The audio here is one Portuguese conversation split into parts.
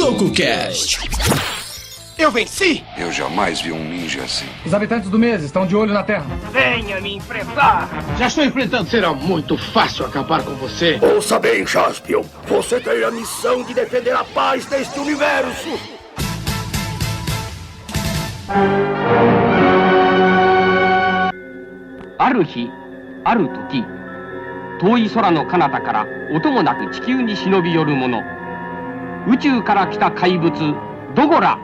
TokuCast. Eu venci! Eu jamais vi um ninja assim. Os habitantes do mês estão de olho na Terra. Venha me enfrentar! Já estou enfrentando. Será muito fácil acabar com você. Ouça bem, Jaspion. Você tem a missão de defender a paz deste universo. Aruhi, aru toki, toii sora no kanata kara oto mo naku chikyū ni shinobi yoru mono.宇宙から来た怪物ドゴラ。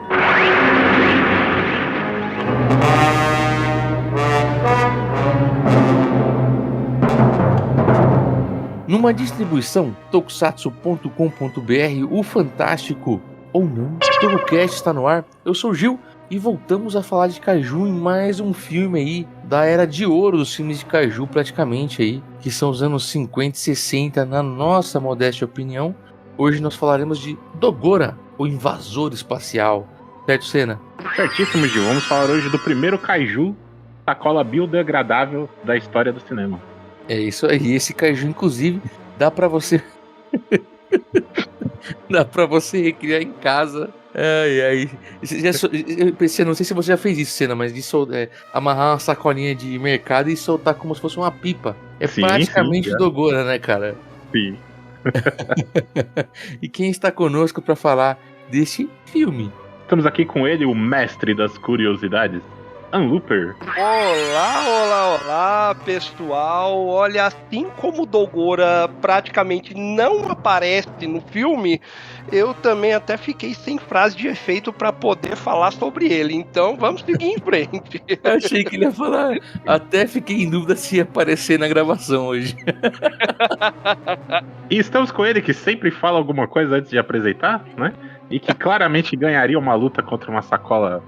Numa distribuição tokusatsu.com.br, o fantástico ou não, TokuCast está no ar. Eu sou o Gil e voltamos a falar de Kaiju em mais um filme aí da era de ouro dos filmes de Kaiju praticamente aí, que são os anos 50 e 60 na nossa modesta opinião. Hoje nós falaremos de Dogora, o invasor espacial. Certo, Senna? Certíssimo, Gil. Vamos falar hoje do primeiro Kaiju sacola biodegradável da história do cinema. É isso aí. Esse Kaiju, inclusive, dá pra você... dá pra você recriar em casa. Eu pensei, não sei se você já fez isso, Senna, mas de amarrar uma sacolinha de mercado e soltar como se fosse uma pipa. É sim, praticamente Dogora, né, cara? Sim. E quem está conosco para falar desse filme? Estamos aqui com ele, o mestre das curiosidades, Anlooper. Olá, pessoal. Olha, assim como o Dogora praticamente não aparece no filme, eu também até fiquei sem frase de efeito para poder falar sobre ele. Então, vamos seguir em frente. Achei que ele ia falar. Até fiquei em dúvida se ia aparecer na gravação hoje. E estamos com ele, que sempre fala alguma coisa antes de apresentar, né? E que claramente ganharia uma luta contra uma sacola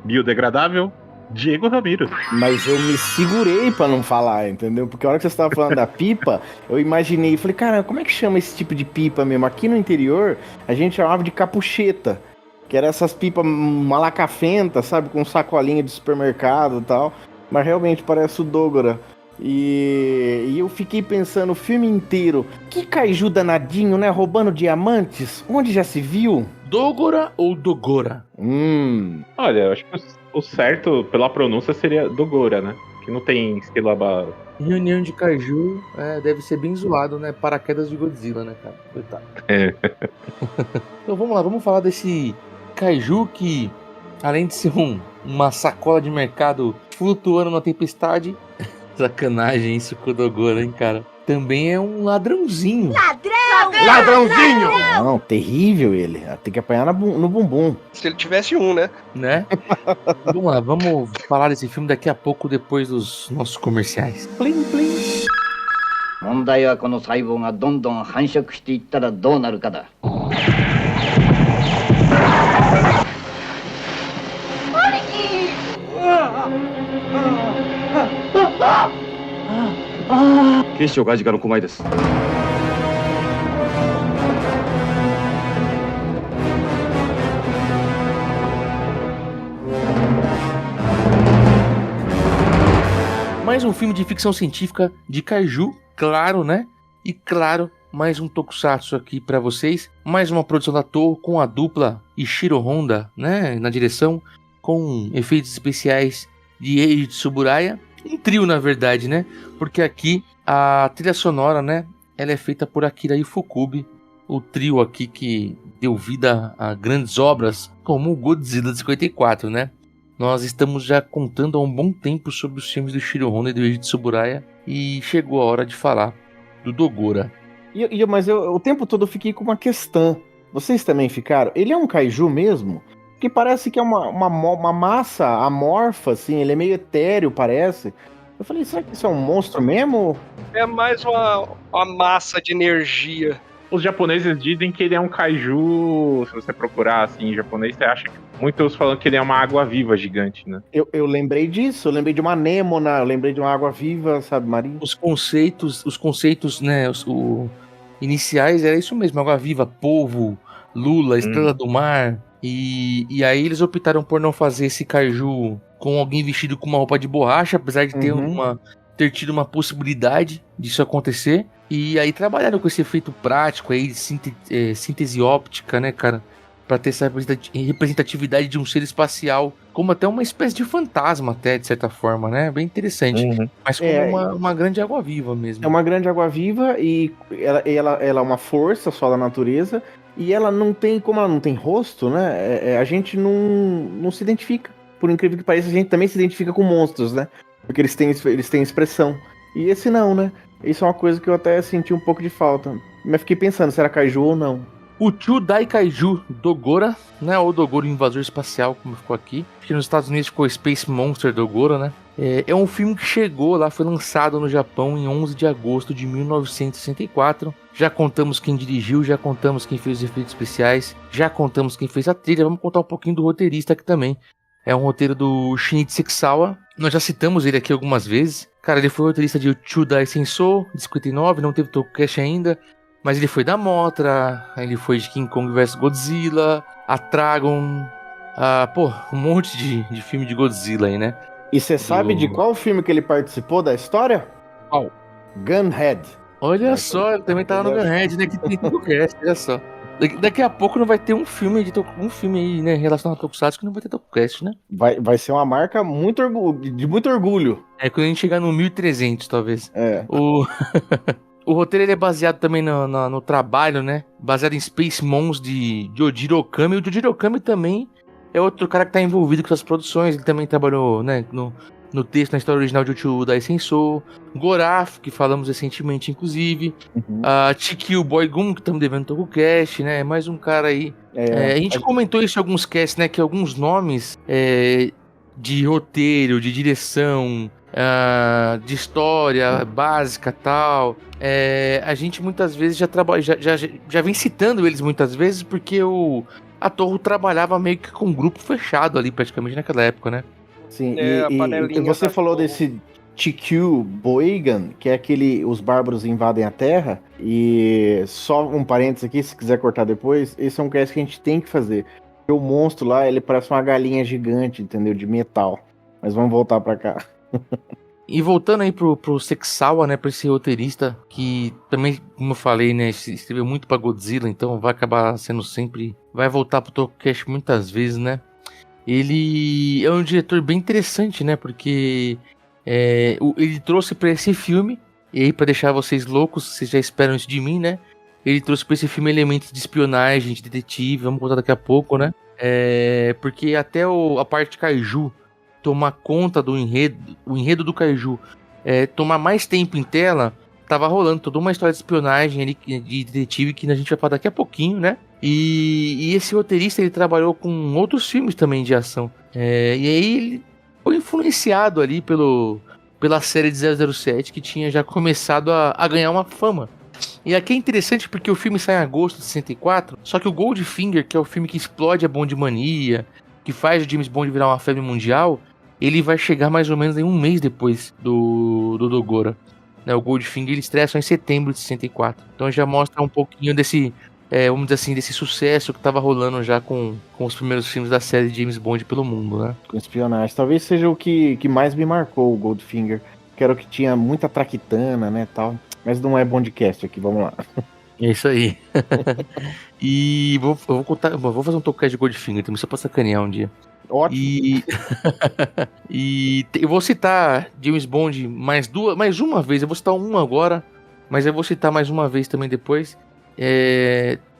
biodegradável. Diego Ramiro. Mas eu me segurei pra não falar, entendeu? Porque a hora que você estava falando da pipa, eu imaginei, falei, cara, como é que chama esse tipo de pipa mesmo? Aqui no interior, a gente chamava de capucheta, que era essas pipas malacafentas, sabe? Com sacolinha de supermercado e tal. Mas realmente parece o Dogora. E eu fiquei pensando o filme inteiro, que Kaiju danadinho, né? Roubando diamantes? Onde já se viu? Dogora ou Dogora? Olha, eu acho que o certo, pela pronúncia, seria Dogora, né? Que não tem sílaba. Reunião de Kaiju deve ser bem zoado, né? Paraquedas de Godzilla, né, cara? Coitado. É. Então vamos lá, vamos falar desse Kaiju que, além de ser uma sacola de mercado flutuando na tempestade, sacanagem isso com o Dogora, hein, cara? Também é um ladrãozinho. Ladrãozinho! Não, terrível ele. Tem que apanhar no bumbum. Se ele tivesse um, né? Vamos lá, vamos falar desse filme daqui a pouco, depois dos nossos comerciais. Plim, plim. 問題はこの細胞がどんどん繁殖していったらどうなるかだ。兄貴！警視庁外事課の狛江です。Mais um filme de ficção científica de Kaiju, claro, né? E claro, mais um tokusatsu aqui pra vocês. Mais uma produção da Toho com a dupla Ishiro Honda, né? Na direção, com efeitos especiais de Eiji Tsuburaya. Um trio, na verdade, né? Porque aqui a trilha sonora, né? Ela é feita por Akira Ifukube. O trio aqui que deu vida a grandes obras como o Godzilla de 54, né? Nós estamos já contando há um bom tempo sobre os filmes do Ishiro Honda e do Eiji Tsuburaya e chegou a hora de falar do Dogora. Mas o tempo todo eu fiquei com uma questão. Vocês também ficaram? Ele é um kaiju mesmo? Que parece que é uma massa amorfa, assim, ele é meio etéreo, parece. Eu falei, será que isso é um monstro mesmo? É mais uma massa de energia. Os japoneses dizem que ele é um kaiju, se você procurar assim em japonês, você acha que muitos falam que ele é uma água-viva gigante, né? Eu lembrei disso, eu lembrei de uma anêmona, eu lembrei de uma água-viva, sabe, marinha. Os conceitos, né, iniciais era isso mesmo, água-viva, polvo, lula, estrela do mar. E aí eles optaram por não fazer esse kaiju com alguém vestido com uma roupa de borracha, apesar de ter tido uma possibilidade disso acontecer. E aí trabalharam com esse efeito prático aí de síntese óptica, né, cara? pra ter essa representatividade de um ser espacial, como até uma espécie de fantasma, até, de certa forma, né? Bem interessante. Mas como uma grande água-viva mesmo. É uma grande água-viva e ela é uma força só da natureza. E ela não tem, como ela não tem rosto, né? A gente não se identifica. Por incrível que pareça, a gente também se identifica com monstros, né? Porque eles têm expressão. E esse não, né? Isso é uma coisa que eu até senti um pouco de falta. Mas fiquei pensando se era kaiju ou não. O Chudai Kaiju Dogora, né? Ou Dogora Invasor Espacial, como ficou aqui. Acho que nos Estados Unidos ficou Space Monster Dogora, né? É um filme que chegou lá, foi lançado no Japão em 11 de agosto de 1964. Já contamos quem dirigiu, já contamos quem fez os efeitos especiais, já contamos quem fez a trilha. Vamos contar um pouquinho do roteirista aqui também. É um roteiro do Shinichi Sekisawa. Nós já citamos ele aqui algumas vezes. Cara, ele foi roteirista de Chudai Sensou, de 59, não teve Tokukashi ainda. Mas ele foi da Mothra, ele foi de King Kong vs Godzilla, a Tragon, um monte de filme de Godzilla aí, né? E você sabe de qual filme que ele participou da história? Qual? Gunhead. Olha só, ele também tava no Gunhead, né? Que tem Tokusatsu, olha só. Daqui a pouco não vai ter um filme aí, né, relacionado a Tokusatsu que não vai ter Tokusatsu, né? Vai ser uma marca de muito orgulho. É, quando a gente chegar no 1300, talvez. O roteiro ele é baseado também no trabalho, né? Baseado em Space Mons de Jojiro Okami. O Jojiro Okami também é outro cara que tá envolvido com essas produções. Ele também trabalhou, né, no texto, na história original de Chudai Sensou. Goraf, que falamos recentemente, inclusive. Chikyu Boygun, que estamos devendo Tokucast, né? Mais um cara aí. A gente comentou isso em alguns casts, né? Que alguns nomes de roteiro, de direção, de história básica e tal. A gente muitas vezes já vem citando eles muitas vezes porque a Toho trabalhava meio que com um grupo fechado ali praticamente naquela época, né? Sim, e você falou desse Chikyu Boygun, que é os bárbaros invadem a Terra, e só um parênteses aqui, se quiser cortar depois, esse é um cast que a gente tem que fazer. O monstro lá, ele parece uma galinha gigante, entendeu? De metal. Mas vamos voltar pra cá. E voltando aí pro Sekisawa, né, pra esse roteirista, que também, como eu falei, né, escreveu muito pra Godzilla, então vai acabar sendo sempre... Vai voltar pro Tokucast muitas vezes, né? Ele é um diretor bem interessante, né, porque ele trouxe pra esse filme, e aí pra deixar vocês loucos, vocês já esperam isso de mim, né? Ele trouxe pra esse filme elementos de espionagem, de detetive, vamos contar daqui a pouco, né? Porque até a parte kaiju tomar conta do enredo, o enredo do kaiju, tomar mais tempo em tela, tava rolando toda uma história de espionagem ali, de detetive, que a gente vai falar daqui a pouquinho, né? E esse roteirista, ele trabalhou com outros filmes também de ação. E aí ele foi influenciado ali pela série de 007, que tinha já começado a ganhar uma fama. E aqui é interessante porque o filme sai em agosto de 64, só que o Goldfinger, que é o filme que explode a Bond Mania, que faz o James Bond virar uma febre mundial, ele vai chegar mais ou menos em um mês depois do Dogora. Né, o Goldfinger ele estreia só em setembro de 64. Então já mostra um pouquinho desse, vamos dizer assim, desse sucesso que estava rolando já com os primeiros filmes da série de James Bond pelo mundo, né? Com espionagem. Talvez seja o que mais me marcou, o Goldfinger. Que era o que tinha muita traquitana, né, tal. Mas não é Bondcast aqui, vamos lá. É isso aí. E vou fazer um Tokucast de Goldfinger também, só pra sacanear um dia. Ótimo. E eu vou citar James Bond mais uma vez. Eu vou citar uma agora, mas eu vou citar mais uma vez também depois.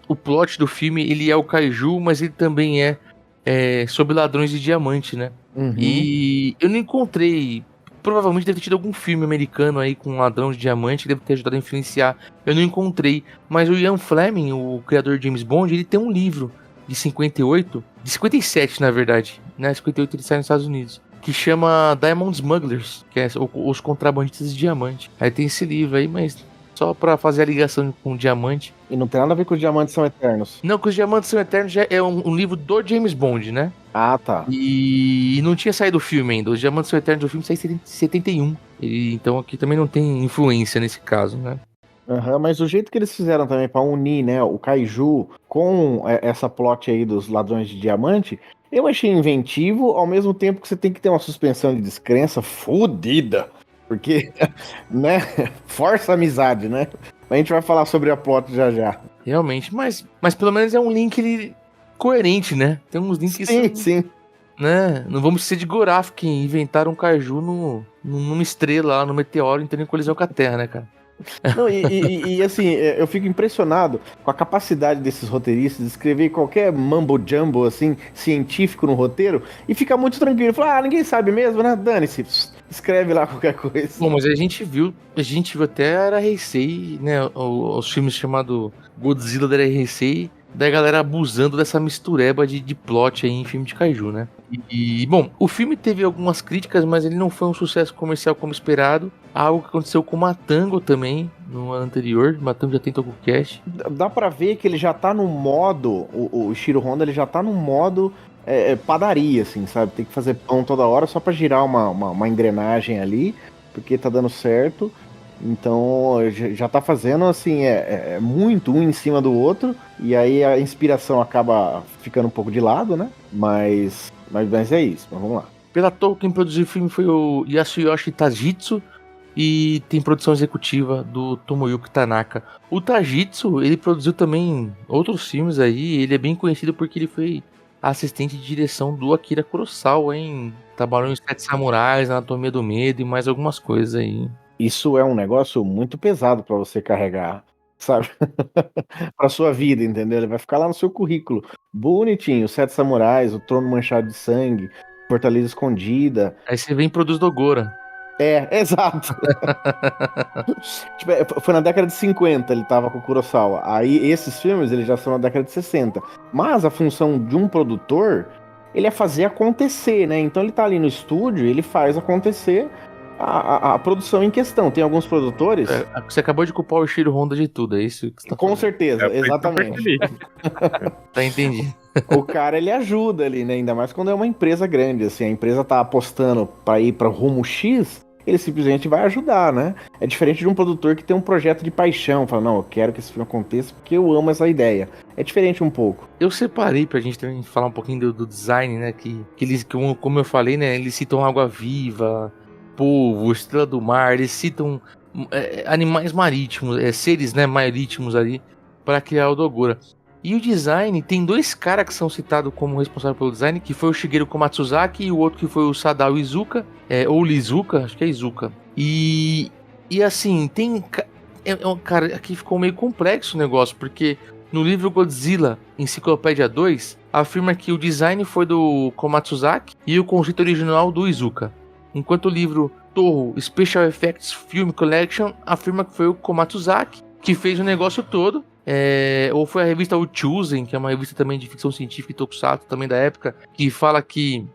O plot do filme, ele é o kaiju, mas ele também é sobre ladrões de diamante, né? Uhum. E eu não encontrei... Provavelmente deve ter tido algum filme americano aí com um ladrão de diamante que deve ter ajudado a influenciar. Eu não encontrei. Mas o Ian Fleming, o criador de James Bond, ele tem um livro de 58, de 57 na verdade, né? 58 ele sai nos Estados Unidos, que chama Diamond Smugglers, que é os contrabandistas de diamante. Aí tem esse livro aí, mas só pra fazer a ligação com o diamante. E não tem nada a ver com os diamantes são eternos. Não, que os diamantes são eternos já é um livro do James Bond, né? Ah, tá. E não tinha saído o filme ainda. Os diamantes são eternos do filme saiu em 71. Então aqui também não tem influência nesse caso, né? Mas o jeito que eles fizeram também pra unir, né, o kaiju com essa plot aí dos ladrões de diamante, eu achei inventivo, ao mesmo tempo que você tem que ter uma suspensão de descrença fodida. Porque, né, força a amizade, né? A gente vai falar sobre a plot já. Realmente, mas pelo menos é um link coerente, né? Tem uns links que Sim, sim. Né? Não vamos esquecer de Goraf, que inventaram um Kaiju numa estrela lá, no meteoro, entrando em colisão com a Terra, né, cara? Não, e assim, eu fico impressionado com a capacidade desses roteiristas de escrever qualquer mambo-jumbo, assim, científico no roteiro e ficar muito tranquilo. Falar, ninguém sabe mesmo, né? Dane-se, escreve lá qualquer coisa. Bom, mas a gente viu até a Era Heisei, né? Os filmes chamados Godzilla da Era Heisei, da galera abusando dessa mistureba de plot aí em filme de Kaiju, né? Bom, o filme teve algumas críticas, mas ele não foi um sucesso comercial como esperado. Algo que aconteceu com Matango também, no ano anterior. Matango já tem TokuCast. Dá pra ver que ele já tá no modo, o Shiro Honda, ele já tá no modo padaria, assim, sabe? Tem que fazer pão toda hora só pra girar uma engrenagem ali, porque tá dando certo. Então já tá fazendo assim, muito um em cima do outro, e aí a inspiração acaba ficando um pouco de lado, né? Mas é isso, mas vamos lá. Pela Toho, quem produziu o filme foi o Yasuyoshi Tajitsu, e tem produção executiva do Tomoyuki Tanaka. O Tajitsu, ele produziu também outros filmes aí, ele é bem conhecido porque ele foi assistente de direção do Akira Kurosawa, hein? Trabalhou em Sete Samurais, Anatomia do Medo e mais algumas coisas aí. Isso é um negócio muito pesado pra você carregar, sabe? Pra sua vida, entendeu? Ele vai ficar lá no seu currículo. Bonitinho, Sete Samurais, O Trono Manchado de Sangue, Fortaleza Escondida. Aí você vem e produz Dogora. Exato. Tipo, foi na década de 50 ele tava com o Kurosawa. Aí esses filmes eles já são na década de 60. Mas a função de um produtor, ele é fazer acontecer, né? Então ele tá ali no estúdio, ele faz acontecer a produção em questão. Tem alguns produtores... Você acabou de culpar o Shiro Honda de tudo, é isso que você tá falando? Com certeza, exatamente. Tá entendido. O cara, ele ajuda ali, né? Ainda mais quando é uma empresa grande, assim. A empresa tá apostando pra ir pra rumo X, ele simplesmente vai ajudar, né? É diferente de um produtor que tem um projeto de paixão. Fala, não, eu quero que esse filme aconteça porque eu amo essa ideia. É diferente um pouco. Eu separei pra gente também falar um pouquinho do design, né? Que eles, como eu falei, né? Eles citam Água Viva, Polvo, Estrela do Mar, eles citam animais marítimos, seres, né, marítimos ali, para criar o Dogora. E o design, tem dois caras que são citados como responsáveis pelo design, que foi o Shigeru Komatsuzaki e o outro que foi o Sadao Izuka, ou Lizuka, acho que é Izuka. E assim, tem... cara, aqui ficou meio complexo o negócio, porque no livro Godzilla, Enciclopédia 2, afirma que o design foi do Komatsuzaki e o conceito original do Izuka. Enquanto o livro Toho Special Effects Film Collection afirma que foi o Komatsuzaki que fez o negócio todo. Ou foi a revista O Chosen, que é uma revista também de ficção científica e tokusatsu também da época, que fala que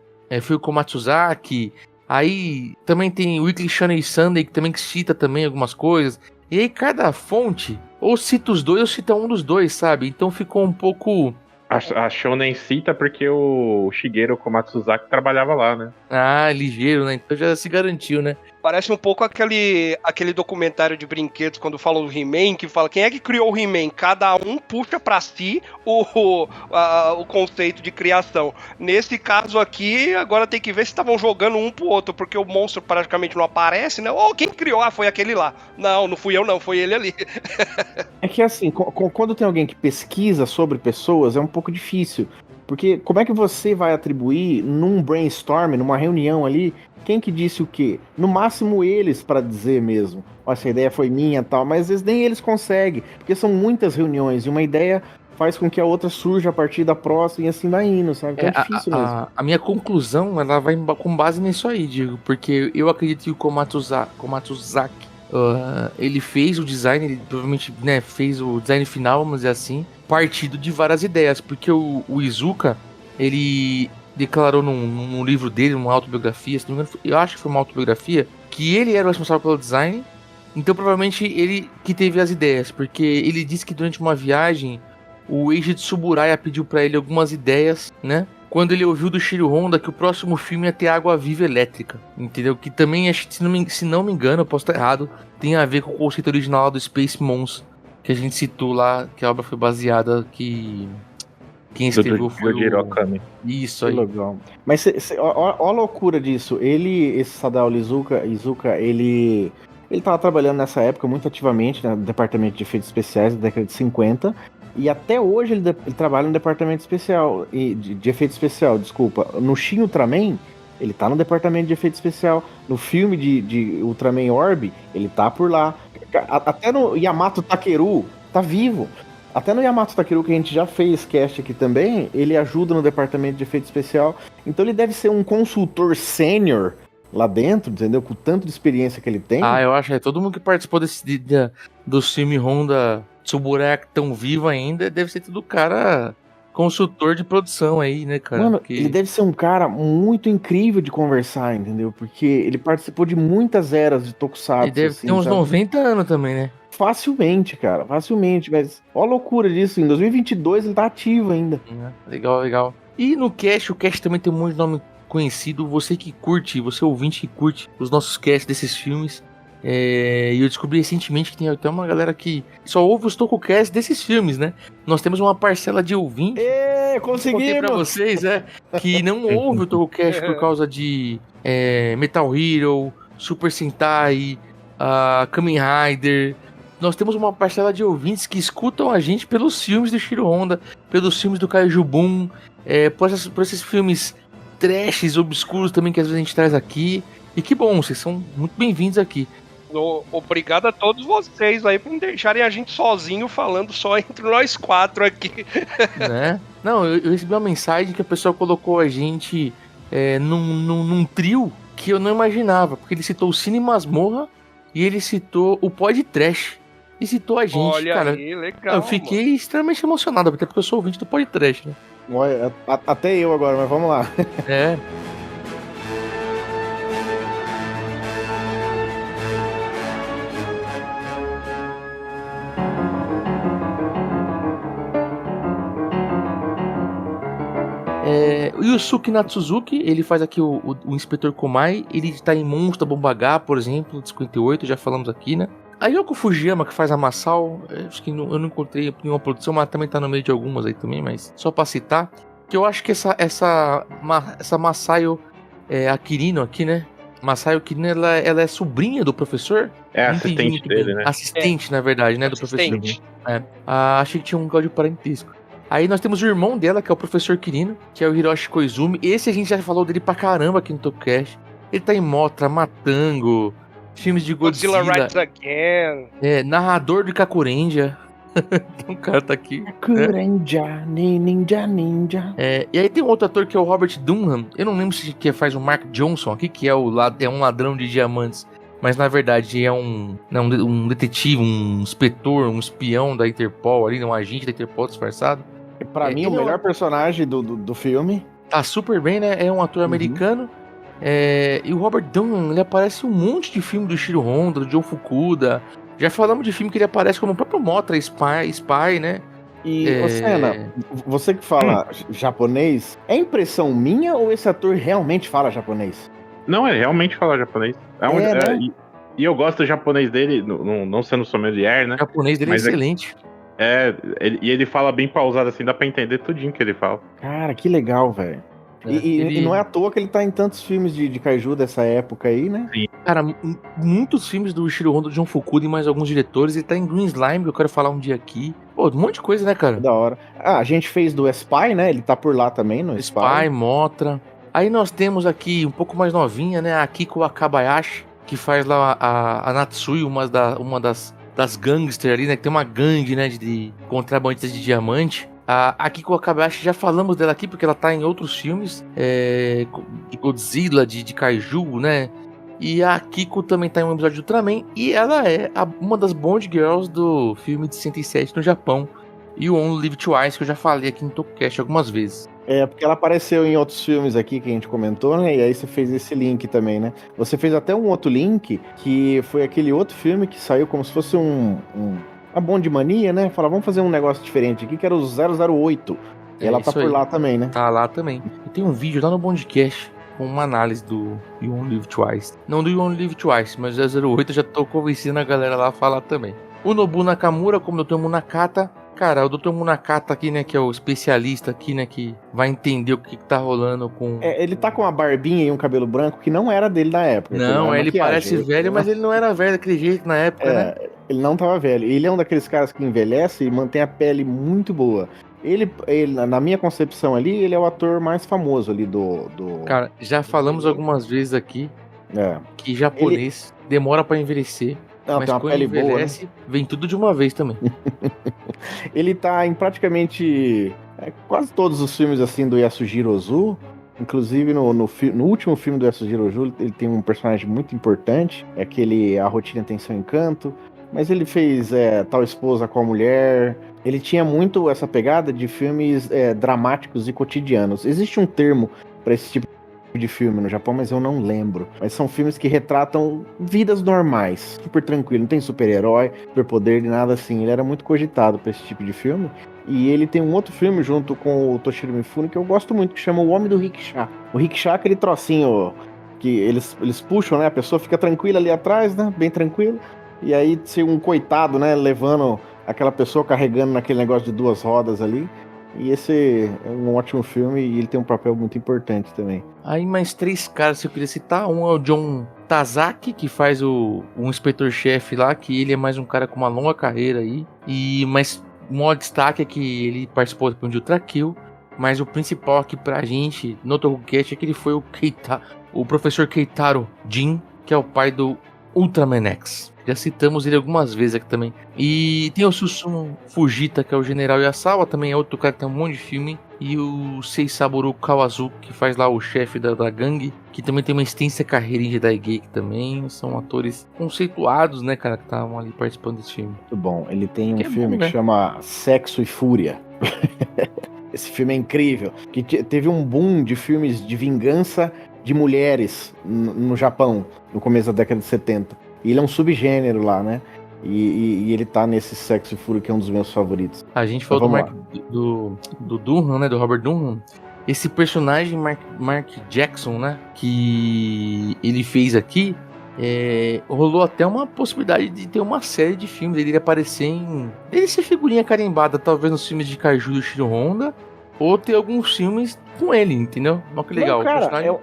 foi o Komatsuzaki. Aí também tem o Weekly Shonen Sunday, que também cita também algumas coisas. E aí cada fonte ou cita os dois ou cita um dos dois, sabe? Então ficou um pouco... A Shonen cita porque o Shigeru Komatsuzaki trabalhava lá, né? Ah, ligeiro, né? Então já se garantiu, né? Parece um pouco aquele documentário de brinquedos quando falam do He-Man, que fala quem é que criou o He-Man? Cada um puxa pra si o conceito de criação. Nesse caso aqui, agora tem que ver se estavam jogando um pro outro, porque o monstro praticamente não aparece, né? Quem criou? Foi aquele lá. Não fui eu não, foi ele ali. É que assim, quando tem alguém que pesquisa sobre pessoas, é um pouco difícil. Porque como é que você vai atribuir num brainstorm, numa reunião ali, quem que disse o quê? No máximo eles para dizer mesmo. Essa ideia foi minha e tal, mas às vezes nem eles conseguem, porque são muitas reuniões e uma ideia faz com que a outra surja a partir da próxima e assim vai indo, sabe? Então é difícil mesmo. A minha conclusão, ela vai com base nisso aí, Diego, porque eu acredito que o Komatsuzaki, ele fez o design, ele provavelmente, né, fez o design final, vamos dizer assim, partido de várias ideias, porque o Izuka, ele declarou num livro dele, numa autobiografia, se não me engano, eu acho que foi uma autobiografia, que ele era o responsável pelo design, então provavelmente ele que teve as ideias, porque ele disse que durante uma viagem, o Eiji Tsuburaya pediu pra ele algumas ideias, né? Quando ele ouviu do Shiro Honda que o próximo filme ia ter água viva elétrica, entendeu? Que também, se não me engano, eu posso estar errado, tem a ver com o conceito original do Space Mons, que a gente citou lá, que a obra foi baseada, que quem escreveu foi o... Isso aí. Legal. Mas ó a loucura disso. Esse Sadao Izuka, ele tava trabalhando nessa época muito ativamente, né, no departamento de efeitos especiais da década de 50, E até hoje ele trabalha no departamento especial, de efeito especial, desculpa. No Shin Ultraman, ele tá no departamento de efeito especial. No filme de Ultraman Orb, ele tá por lá. Até no Yamato Takeru, tá vivo. Até no Yamato Takeru, que a gente já fez cast aqui também, ele ajuda no departamento de efeito especial. Então ele deve ser um consultor sênior lá dentro, entendeu? Com o tanto de experiência que ele tem. Ah, eu acho que todo mundo que participou do filme Honda Tsuburaya tão vivo ainda, deve ser tudo cara consultor de produção aí, né, cara? Mano, Porque ele deve ser um cara muito incrível de conversar, entendeu? Porque ele participou de muitas eras de Tokusatsu. ele deve assim, ter uns sabe? 90 anos também, né? Facilmente, cara, facilmente. Mas olha a loucura disso, em 2022 ele tá ativo ainda. Legal, legal. E no cast, o cast também tem um monte de nome conhecido. Você que curte, você ouvinte que curte os nossos casts desses filmes. E eu descobri recentemente que tem até uma galera que só ouve os TokuCast desses filmes, né? Nós temos uma parcela de ouvintes. Conseguimos! Contei pra vocês, que não ouve o TokuCast por causa de Metal Hero, Super Sentai, Kamen Rider. Nós temos uma parcela de ouvintes que escutam a gente pelos filmes do Shiro Honda, pelos filmes do Kaiju Boom, por esses filmes trashes, obscuros também que às vezes a gente traz aqui. E que bom, vocês são muito bem-vindos aqui. Obrigado a todos vocês aí por não deixarem a gente sozinho falando só entre nós quatro aqui. Né? Não, eu recebi uma mensagem que a pessoa colocou a gente num trio que eu não imaginava, porque ele citou o Cine Masmorra e ele citou o Pod Trash. E citou a gente, olha cara. Aí, legal, eu fiquei extremamente emocionado, até porque eu sou ouvinte do Pod Trash, né? Olha, até eu agora, mas vamos lá. O Yusuke Natsuzuki, ele faz aqui o Inspetor Komai, ele tá em Monster Bomba H, por exemplo, de 58, já falamos aqui, né? A Yoko Fujiyama, que faz a Masao, acho que eu não encontrei nenhuma produção, mas também tá no meio de algumas aí também, mas só pra citar, que eu acho que essa Masayo Akirino aqui, né? Masayo Akirino, ela é sobrinha do professor? Assistente dele, né? Assistente, na verdade, né? Do professor. Achei que tinha um grau de parentesco. Aí nós temos o irmão dela, que é o professor Kirino, que é o Hiroshi Koizumi. Esse a gente já falou dele pra caramba aqui no TokuCast. Ele tá em Motra, Matango, filmes de Godzilla Rides Again. Narrador de Kakurendia. Então o cara tá aqui. Kakurendia, ninja. E aí tem um outro ator que é o Robert Dunham. Eu não lembro se que faz o Mark Johnson aqui, que é um ladrão de diamantes. Mas na verdade é um detetive, um inspetor, um espião da Interpol ali, um agente da Interpol disfarçado. Pra mim, o melhor personagem do filme. Tá super bem, né? É um ator americano. E o Robert Dunham, ele aparece em um monte de filme do Shiro Honda, do Joe Fukuda. Já falamos de filme que ele aparece como o próprio Motra, Spy, né? E, Senna, você que fala japonês, é impressão minha ou esse ator realmente fala japonês? Não, ele realmente fala japonês. Né? E eu gosto do japonês dele, não sendo sommelier, né? O japonês dele é excelente. Ele fala bem pausado assim, dá pra entender tudinho que ele fala. Cara, que legal, velho. E não é à toa que ele tá em tantos filmes de kaiju dessa época aí, né? Sim. Cara, muitos filmes do Shiro Honda, do John Fukuda e mais alguns diretores. Ele tá em Green Slime, que eu quero falar um dia aqui. Pô, um monte de coisa, né, cara? Da hora. A gente fez do Spy, né? Ele tá por lá também, no Spy, Motra. Aí nós temos aqui, um pouco mais novinha, né? A Kiko Wakabayashi, que faz lá a Natsui, uma das gangsters ali, né? Que tem uma gangue, né? De contrabandistas de diamante. A Kiko Wakabayashi, já falamos dela aqui, porque ela tá em outros filmes. De Godzilla, de Kaiju, né? E a Kiko também tá em um episódio do Ultraman. E ela é uma das Bond Girls do filme de 67 no Japão. E o Only Live Twice, que eu já falei aqui no TokuCast algumas vezes. Porque ela apareceu em outros filmes aqui que a gente comentou, né? E aí você fez esse link também, né? Você fez até um outro link, que foi aquele outro filme que saiu como se fosse uma Bond Mania, né? Fala, vamos fazer um negócio diferente aqui, que era o 008. E ela tá por lá também, né? Tá lá também. E tem um vídeo lá no Bondcast com uma análise do You Only Live Twice. Não do You Only Live Twice, mas o 08 eu já tô convencendo a galera lá a falar também. O Nobu Nakamura, como o Dr. Munakata. Cara, o Dr. Munakata aqui, né, que é o especialista aqui, né, que vai entender o que tá rolando com... ele tá com uma barbinha e um cabelo branco que não era dele na época. Não, ele parece velho, mas ele não era velho daquele jeito na época, né? Ele não tava velho. Ele é um daqueles caras que envelhece e mantém a pele muito boa. Ele, na minha concepção ali, ele é o ator mais famoso ali do... Cara, já falamos algumas vezes aqui que japonês demora pra envelhecer. Não, mas tem uma quando pele boa, envelhece, vem tudo de uma vez também. Ele tá em praticamente quase todos os filmes assim do Yasujiro Ozu. Inclusive no último filme do Yasujiro Ozu, ele tem um personagem muito importante. É aquele A Rotina Tem Seu Encanto. Mas ele fez Tal Esposa com a Mulher. Ele tinha muito essa pegada de filmes dramáticos e cotidianos. Existe um termo para esse tipo de filme no Japão, mas eu não lembro. Mas são filmes que retratam vidas normais, super tranquilo, não tem super-herói, superpoder, nem nada assim. Ele era muito cogitado pra esse tipo de filme. E ele tem um outro filme junto com o Toshiro Mifune que eu gosto muito, que chama O Homem do Rickshaw. O Rickshaw é aquele trocinho que eles puxam, né? A pessoa fica tranquila ali atrás, né? Bem tranquila. E aí, se um coitado, né? Levando aquela pessoa carregando naquele negócio de 2 rodas ali. E esse é um ótimo filme e ele tem um papel muito importante também. Aí mais 3 caras que eu queria citar. Um é o John Tazaki, que faz um inspetor-chefe lá, que ele é mais um cara com uma longa carreira aí. Mas o maior destaque é que ele participou do de Ultra Kill. Mas o principal aqui pra gente no Tokucast é que ele foi o professor Keitaro Jin, que é o pai do Ultraman X. Já citamos ele algumas vezes aqui também. E tem o Susumu Fujita, que é o General Yasawa, também é outro cara que tem um monte de filme. E o Seisaburo Kawazu, que faz lá o chefe da gangue, que também tem uma extensa carreira em Jedi Geek também. São atores conceituados, né, cara, que estavam ali participando desse filme. Muito bom. Ele tem um filme que chama Sexo e Fúria. Esse filme é incrível. Que teve um boom de filmes de vingança de mulheres no Japão, no começo da década de 70. E ele é um subgênero lá, né? E ele tá nesse Sexo e Fúria, que é um dos meus favoritos. A gente falou do Dunham, né? Do Robert Dunham. Esse personagem, Mark Jackson, né? Que ele fez aqui, rolou até uma possibilidade de ter uma série de filmes. Ele aparecer ele ser figurinha carimbada, talvez nos filmes de Kaiju do Shiro Honda, ou ter alguns filmes com ele, entendeu? Olha que legal. Não, cara,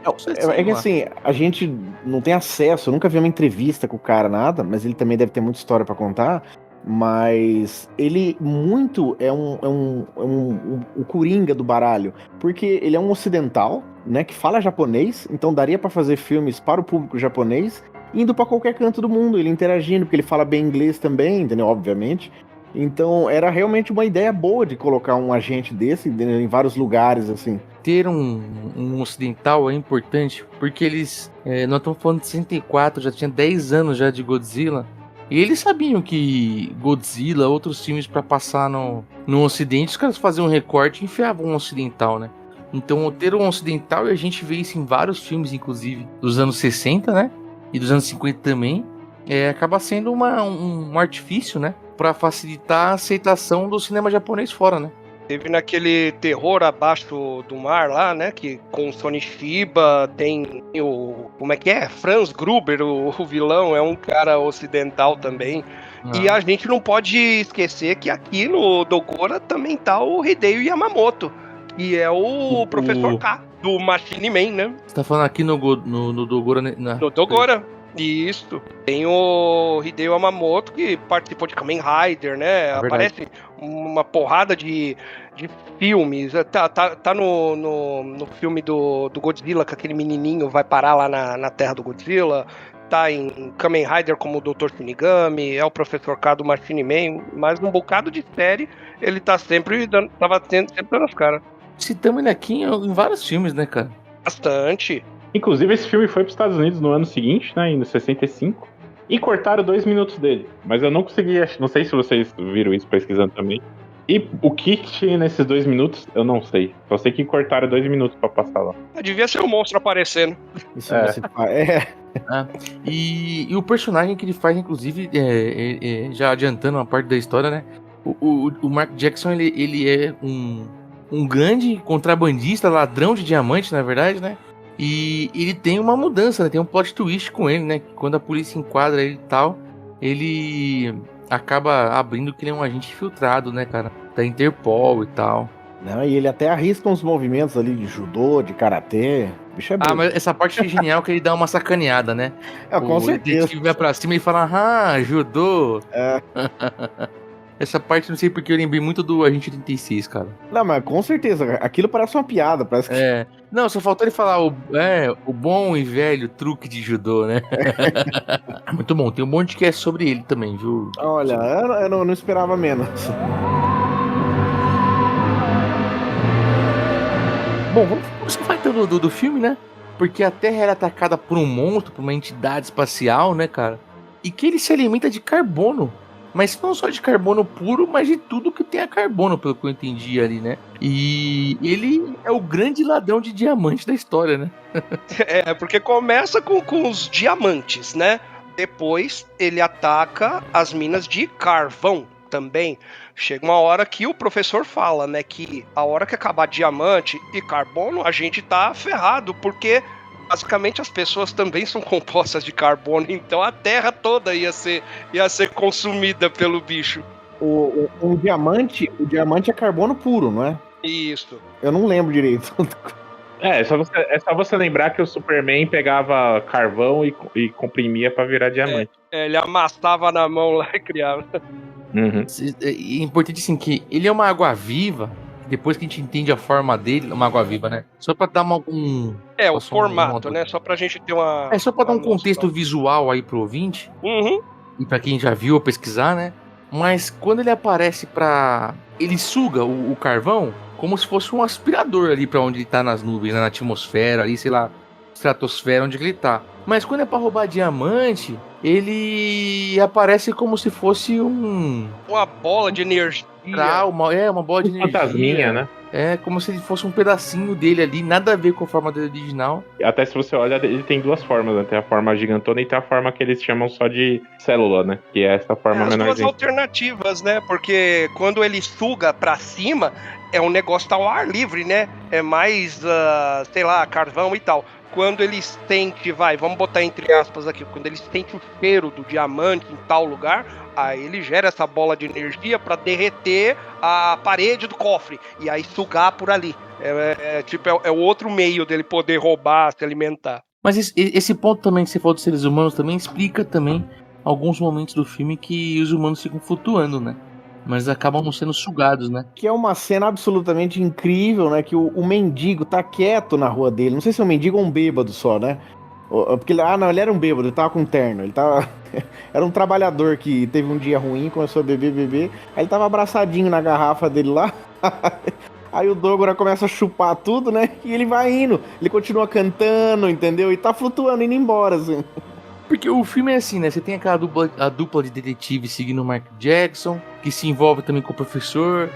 é que assim, a gente não tem acesso, eu nunca vi uma entrevista com o cara, nada, mas ele também deve ter muita história pra contar. Mas ele muito é o coringa do baralho, porque ele é um ocidental, né, que fala japonês, então daria pra fazer filmes para o público japonês, indo pra qualquer canto do mundo, ele interagindo, porque ele fala bem inglês também, entendeu? Obviamente. Então era realmente uma ideia boa de colocar um agente desse em vários lugares, assim. Ter um ocidental é importante, porque eles, nós estamos falando de 64, já tinha 10 anos já de Godzilla, e eles sabiam que Godzilla, outros filmes pra passar no ocidente, os caras faziam um recorte e enfiavam um ocidental, né? Então ter um ocidental, e a gente vê isso em vários filmes, inclusive, dos anos 60, né? E dos anos 50 também, acaba sendo um artifício, né? Pra facilitar a aceitação do cinema japonês fora, né? Teve naquele Terror Abaixo do Mar lá, né? Que com o Sonny Shiba tem o... Como é que é? Franz Gruber, o vilão, é um cara ocidental também. E a gente não pode esquecer que aqui no Dogora também tá o Hideo Yamamoto, que é o Professor K, do Machine Man, né? Você tá falando aqui no Dogora, né? No Dogora. Isso. Tem o Hideo Yamamoto, que participou de Kamen Rider, né? Aparece uma porrada de filmes. Tá no filme do Godzilla, que aquele menininho vai parar lá na terra do Godzilla. Tá em Kamen Rider como o Dr. Shinigami, é o Professor K do Machine Man, mas num bocado de série ele tá sempre dando as caras. Citamos ele aqui em vários filmes, né, cara? Bastante. Inclusive, esse filme foi para os Estados Unidos no ano seguinte, né, em 65, e cortaram 2 minutos dele. Mas eu não consegui, não sei se vocês viram isso pesquisando também. E o que tinha nesses 2 minutos, eu não sei. Só sei que cortaram 2 minutos para passar lá. Devia ser o monstro aparecendo. Isso E o personagem que ele faz, inclusive, já adiantando uma parte da história, né? O Mark Jackson, ele é um grande contrabandista, ladrão de diamante, na verdade, né? E ele tem uma mudança, né? Tem um plot twist com ele, né? Quando a polícia enquadra ele e tal, ele acaba abrindo que ele é um agente infiltrado, né, cara? Da Interpol e tal. Não, e ele até arrisca uns movimentos ali de judô, de karatê. O bicho é bom. Mas essa parte é genial que ele dá uma sacaneada, né? Com certeza. O detetive vai pra cima e fala, judô. É. Essa parte, não sei porque eu lembrei muito do Agente 86, cara. Não, mas com certeza, aquilo parece uma piada, parece que... Não, só faltou ele falar o bom e velho truque de judô, né? Muito bom, tem um monte que é sobre ele também, viu? Olha, eu não esperava menos. Bom, vamos falar então do filme, né? Porque a Terra era atacada por um monstro, por uma entidade espacial, né, cara? E que ele se alimenta de carbono. Mas não só de carbono puro, mas de tudo que tem a carbono, pelo que eu entendi ali, né? E ele é o grande ladrão de diamante da história, né? Porque começa com os diamantes, né? Depois ele ataca as minas de carvão também. Chega uma hora que o professor fala, né? Que a hora que acabar diamante e carbono, a gente tá ferrado, porque... basicamente as pessoas também são compostas de carbono, então a Terra toda ia ser consumida pelo bicho. O diamante é carbono puro, não é? Isso. Eu não lembro direito. É só você lembrar que o Superman pegava carvão e comprimia pra virar diamante. Ele amassava na mão lá e criava. Uhum. É importante assim que ele é uma água viva. Depois que a gente entende a forma dele, uma água viva, né? Só pra dar o formato, né? Só pra gente ter uma... só pra dar um contexto visual aí pro ouvinte. Uhum. E pra quem já viu ou pesquisar, né? Mas quando ele aparece ele suga o carvão como se fosse um aspirador ali pra onde ele tá nas nuvens, né? Na atmosfera ali, sei lá, estratosfera, onde ele tá. Mas quando é pra roubar diamante, ele aparece como se fosse uma bola de energia. Uma bola de energia. Fantasminha, né? É como se ele fosse um pedacinho dele ali, nada a ver com a forma dele original. Até se você olha, ele tem duas formas, né? Tem a forma gigantona e tem a forma que eles chamam só de célula, né? Que é essa forma menorzinha. As duas alternativas, né? Porque quando ele suga pra cima, é um negócio tá ao ar livre, né? É mais, sei lá, carvão e tal. Quando ele sente, vamos botar entre aspas aqui, quando ele sente o cheiro do diamante em tal lugar, aí ele gera essa bola de energia para derreter a parede do cofre e aí sugar por ali. É o outro meio dele poder roubar, se alimentar. Mas esse ponto também que você falou dos seres humanos também explica também alguns momentos do filme que os humanos ficam flutuando, né? Mas acabam não sendo sugados, né? Que é uma cena absolutamente incrível, né? Que o mendigo tá quieto na rua dele. Não sei se é um mendigo ou um bêbado só, né? Porque ele era um bêbado, ele tava com terno. Ele tava... Era um trabalhador que teve um dia ruim, começou a beber. Aí ele tava abraçadinho na garrafa dele lá. Aí o Dogora começa a chupar tudo, né? E ele vai indo. Ele continua cantando, entendeu? E tá flutuando, indo embora, assim. Porque o filme é assim, né? Você tem aquela dupla de detetive seguindo o Mark Jackson, que se envolve também com o professor.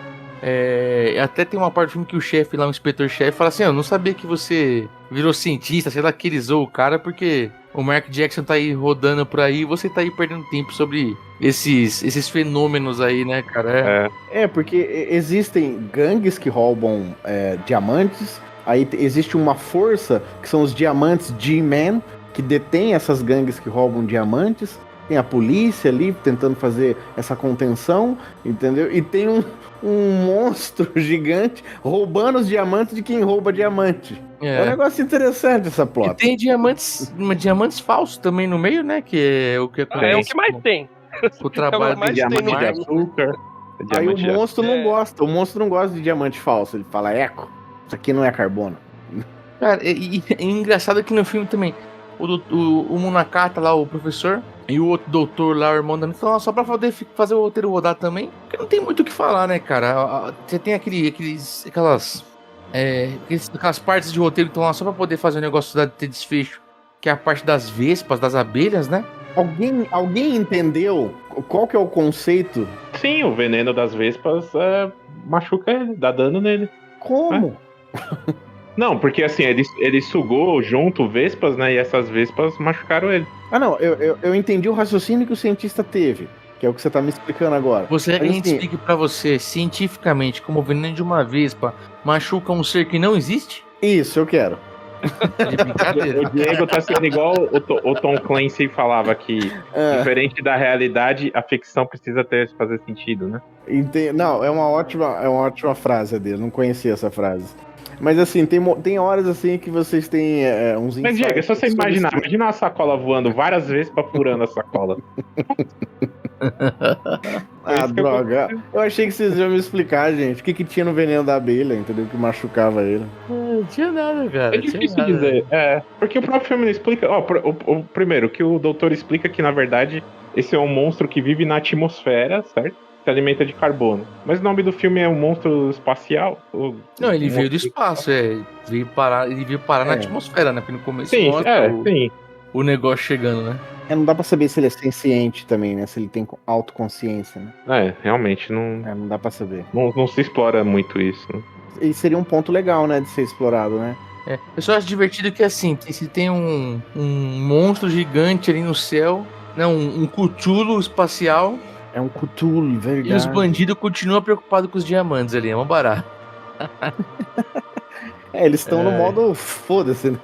Até tem uma parte do filme que o chefe lá, o inspetor-chefe, fala assim: eu não sabia que você virou cientista, sei lá, que ele zoou o cara, porque o Mark Jackson tá aí rodando por aí e você tá aí perdendo tempo sobre esses fenômenos aí, né, cara? Porque existem gangues que roubam diamantes, aí existe uma força, que são os diamantes G-Man, que detém essas gangues que roubam diamantes, tem a polícia ali tentando fazer essa contenção, entendeu? E tem um monstro gigante roubando os diamantes de quem rouba diamante. É um negócio interessante essa plot. E tem diamantes falsos também no meio, né? Que é o que acontece. É o que mais tem. O trabalho de diamante de açúcar. Aí o monstro não gosta. O monstro não gosta de diamante falso. Ele fala, eco, isso aqui não é carbono. Cara, é engraçado que no filme também o Munakata lá, o professor, e o outro doutor lá, o irmão da minha, falam só pra poder fazer o roteiro rodar também, porque não tem muito o que falar, né, cara? Você tem aquelas partes de roteiro que estão lá só pra poder fazer o negócio de ter desfecho, que é a parte das vespas, das abelhas, né? Alguém entendeu qual que é o conceito? Sim, o veneno das vespas machuca ele, dá dano nele. Como? Não, porque assim, ele sugou junto vespas, né? E essas vespas machucaram ele. Não, eu entendi o raciocínio que o cientista teve, que é o que você tá me explicando agora. Você quer que a gente explique pra você, cientificamente, como o veneno de uma vespa machuca um ser que não existe? Isso, eu quero. De brincadeira. O Diego tá sendo igual o Tom Clancy falava que, diferente da realidade, a ficção precisa fazer sentido, né? Não, é uma ótima frase dele. Não conhecia essa frase. Mas assim, tem horas assim que vocês têm uns Mas, Diego, é só você imaginar. Imagina uma sacola voando várias vezes pra furando a sacola. Droga. Eu achei que vocês iam me explicar, gente. O que tinha no veneno da abelha, entendeu? Que machucava ele. Não tinha nada, cara. É difícil dizer. Porque o próprio filme não explica. O primeiro, que o doutor explica que, na verdade, esse é um monstro que vive na atmosfera, certo? Se alimenta de carbono. Mas o nome do filme é um monstro espacial? Não, ele veio do espaço, ele veio parar na atmosfera, né? Porque no começo sim, sim. O negócio chegando, né? Não dá pra saber se ele é senciente também, né? Se ele tem autoconsciência, né? Realmente não. Não dá pra saber. Não se explora muito isso, né? E seria um ponto legal, né? De ser explorado, né? Eu só acho divertido que assim, se tem um monstro gigante ali no céu, né? Um Cthulhu espacial. É um Cthulhu, verdade. E os bandidos continuam preocupados com os diamantes ali, é uma barata. Eles estão no modo foda-se, né?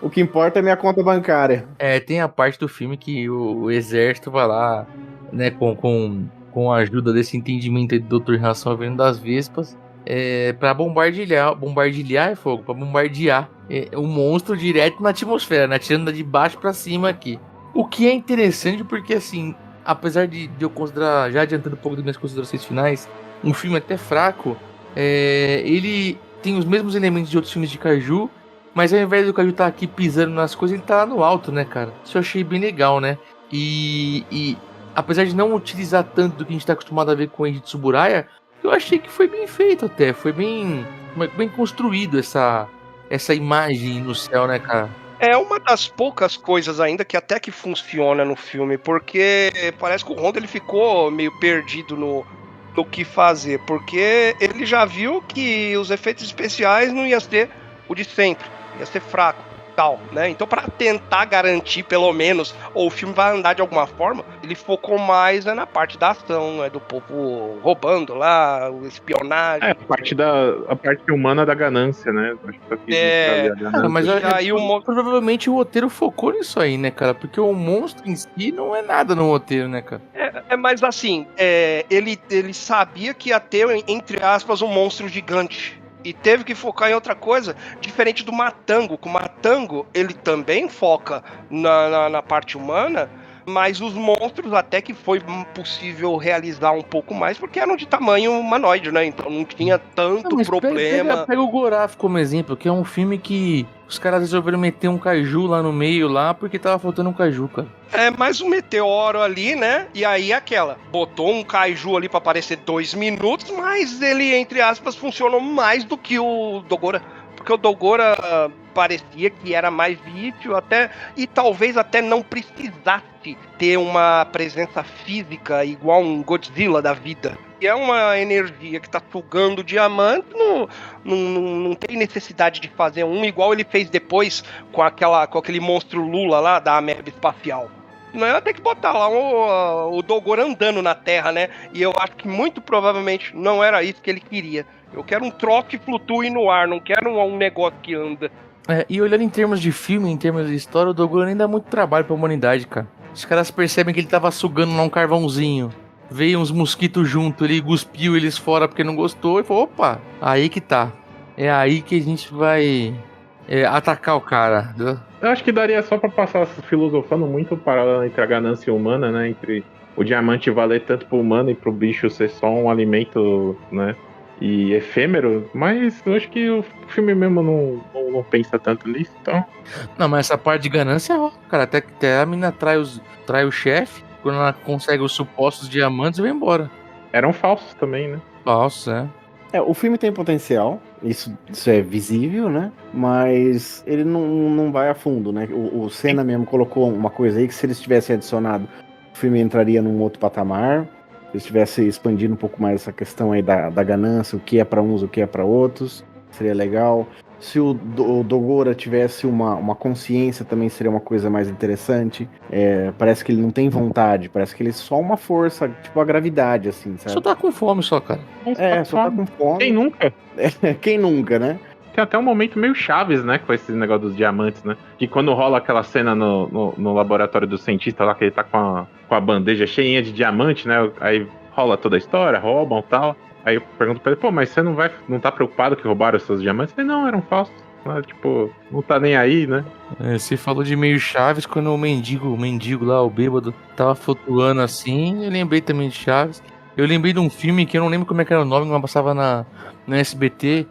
O que importa é minha conta bancária. Tem a parte do filme que o exército vai lá, né, com a ajuda desse entendimento aí do doutor em relação ao veneno das vespas, pra bombardear pra bombardear o monstro direto na atmosfera, né, tirando de baixo pra cima aqui. O que é interessante porque, assim, apesar de eu considerar, já adiantando um pouco das minhas considerações finais, um filme até fraco, ele tem os mesmos elementos de outros filmes de Kaiju, mas ao invés do Kaiju estar aqui pisando nas coisas, ele tá lá no alto, né, cara? Isso eu achei bem legal, né? E apesar de não utilizar tanto do que a gente tá acostumado a ver com o Enji Tsuburaya, eu achei que foi bem feito até, foi bem construído essa imagem no céu, né, cara? É uma das poucas coisas ainda que até que funciona no filme, porque parece que o Honda ele ficou meio perdido no que fazer, porque ele já viu que os efeitos especiais não iam ser o de sempre, ia ser fraco, tal, né? Então, para tentar garantir, pelo menos, ou o filme vai andar de alguma forma, ele focou mais na parte da ação, né? Do povo roubando lá, o espionagem. A parte humana da ganância, né? Acho que mas provavelmente o roteiro focou nisso aí, né, cara? Porque o monstro em si não é nada no roteiro, né, cara? Mas assim, ele sabia que ia ter, entre aspas, um monstro gigante. E teve que focar em outra coisa, diferente do Matango. O Matango, ele também foca na parte humana, mas os monstros até que foi possível realizar um pouco mais, porque eram de tamanho humanoide, né? Então não tinha tanto problema. Pega o Goraf como exemplo, que é um filme que os caras resolveram meter um kaiju lá no meio, lá, porque tava faltando um kaiju, cara. Mais um meteoro ali, né? E aí botou um kaiju ali pra aparecer 2 minutos, mas ele, entre aspas, funcionou mais do que o Dogora. Porque o Dogora parecia que era mais vício e talvez até não precisasse ter uma presença física igual um Godzilla da vida. E é uma energia que tá sugando diamante, não tem necessidade de fazer um igual ele fez depois com aquele monstro Lula lá da ameba espacial. Não é até que botar lá o Dogora andando na Terra, né? E eu acho que muito provavelmente não era isso que ele queria. Eu quero um troço que flutue no ar, não quero um negócio que anda. E olhando em termos de filme, em termos de história, o Dogora nem dá muito trabalho pra humanidade, cara. Os caras percebem que ele tava sugando lá um carvãozinho. Veio uns mosquitos junto, ele cuspiu eles fora porque não gostou e falou, opa, aí que tá. É aí que a gente vai atacar o cara. Eu acho que daria só pra passar filosofando muito o paralelo entre a ganância humana, né? Entre o diamante valer tanto pro humano e pro bicho ser só um alimento, né? E efêmero, mas eu acho que o filme mesmo não pensa tanto nisso, então... Não, mas essa parte de ganância, cara, até a mina trai o chefe, quando ela consegue os supostos diamantes, vai embora. Eram falsos também, né? Falsos, o filme tem potencial, isso é visível, né? Mas ele não vai a fundo, né? O Senna mesmo colocou uma coisa aí que se eles tivessem adicionado, o filme entraria num outro patamar. Se eles tivessem expandido um pouco mais essa questão aí da ganância, o que é para uns, o que é para outros, seria legal. Se o Dogora tivesse uma consciência, também seria uma coisa mais interessante. Parece que ele não tem vontade, parece que ele é só uma força, tipo a gravidade, assim, sabe? Só tá com fome só, cara. Só tá com fome. Quem nunca? Quem nunca, né? tem até um momento meio Chaves, né? Com esse negócio dos diamantes, né? Que quando rola aquela cena no laboratório do cientista lá, que ele tá com a bandeja cheinha de diamante, né? Aí rola toda a história, roubam e tal. Aí eu pergunto pra ele, pô, mas você não tá preocupado que roubaram os seus diamantes? Ele, não, eram falsos. Tipo, não tá nem aí, né? Você falou de meio Chaves quando o mendigo lá, o bêbado, tava flutuando assim. Eu lembrei também de Chaves. Eu lembrei de um filme que eu não lembro como é que era o nome, mas passava no SBT,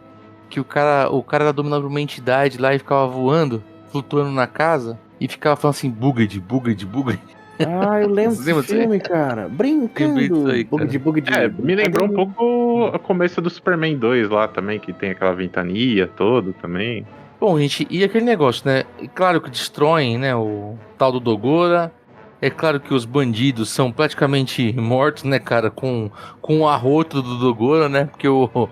que o cara era dominado por uma entidade lá e ficava voando, flutuando na casa, e ficava falando assim, bugad. Ah, eu lembro desse filme, cara. Brincando. Me lembrou um pouco o começo do Superman 2 lá também, que tem aquela ventania toda também. Bom, gente, e aquele negócio, né? É claro que destroem, né, o tal do Dogora. É claro que os bandidos são praticamente mortos, né, cara, com o arroto do Dogora, né? Porque o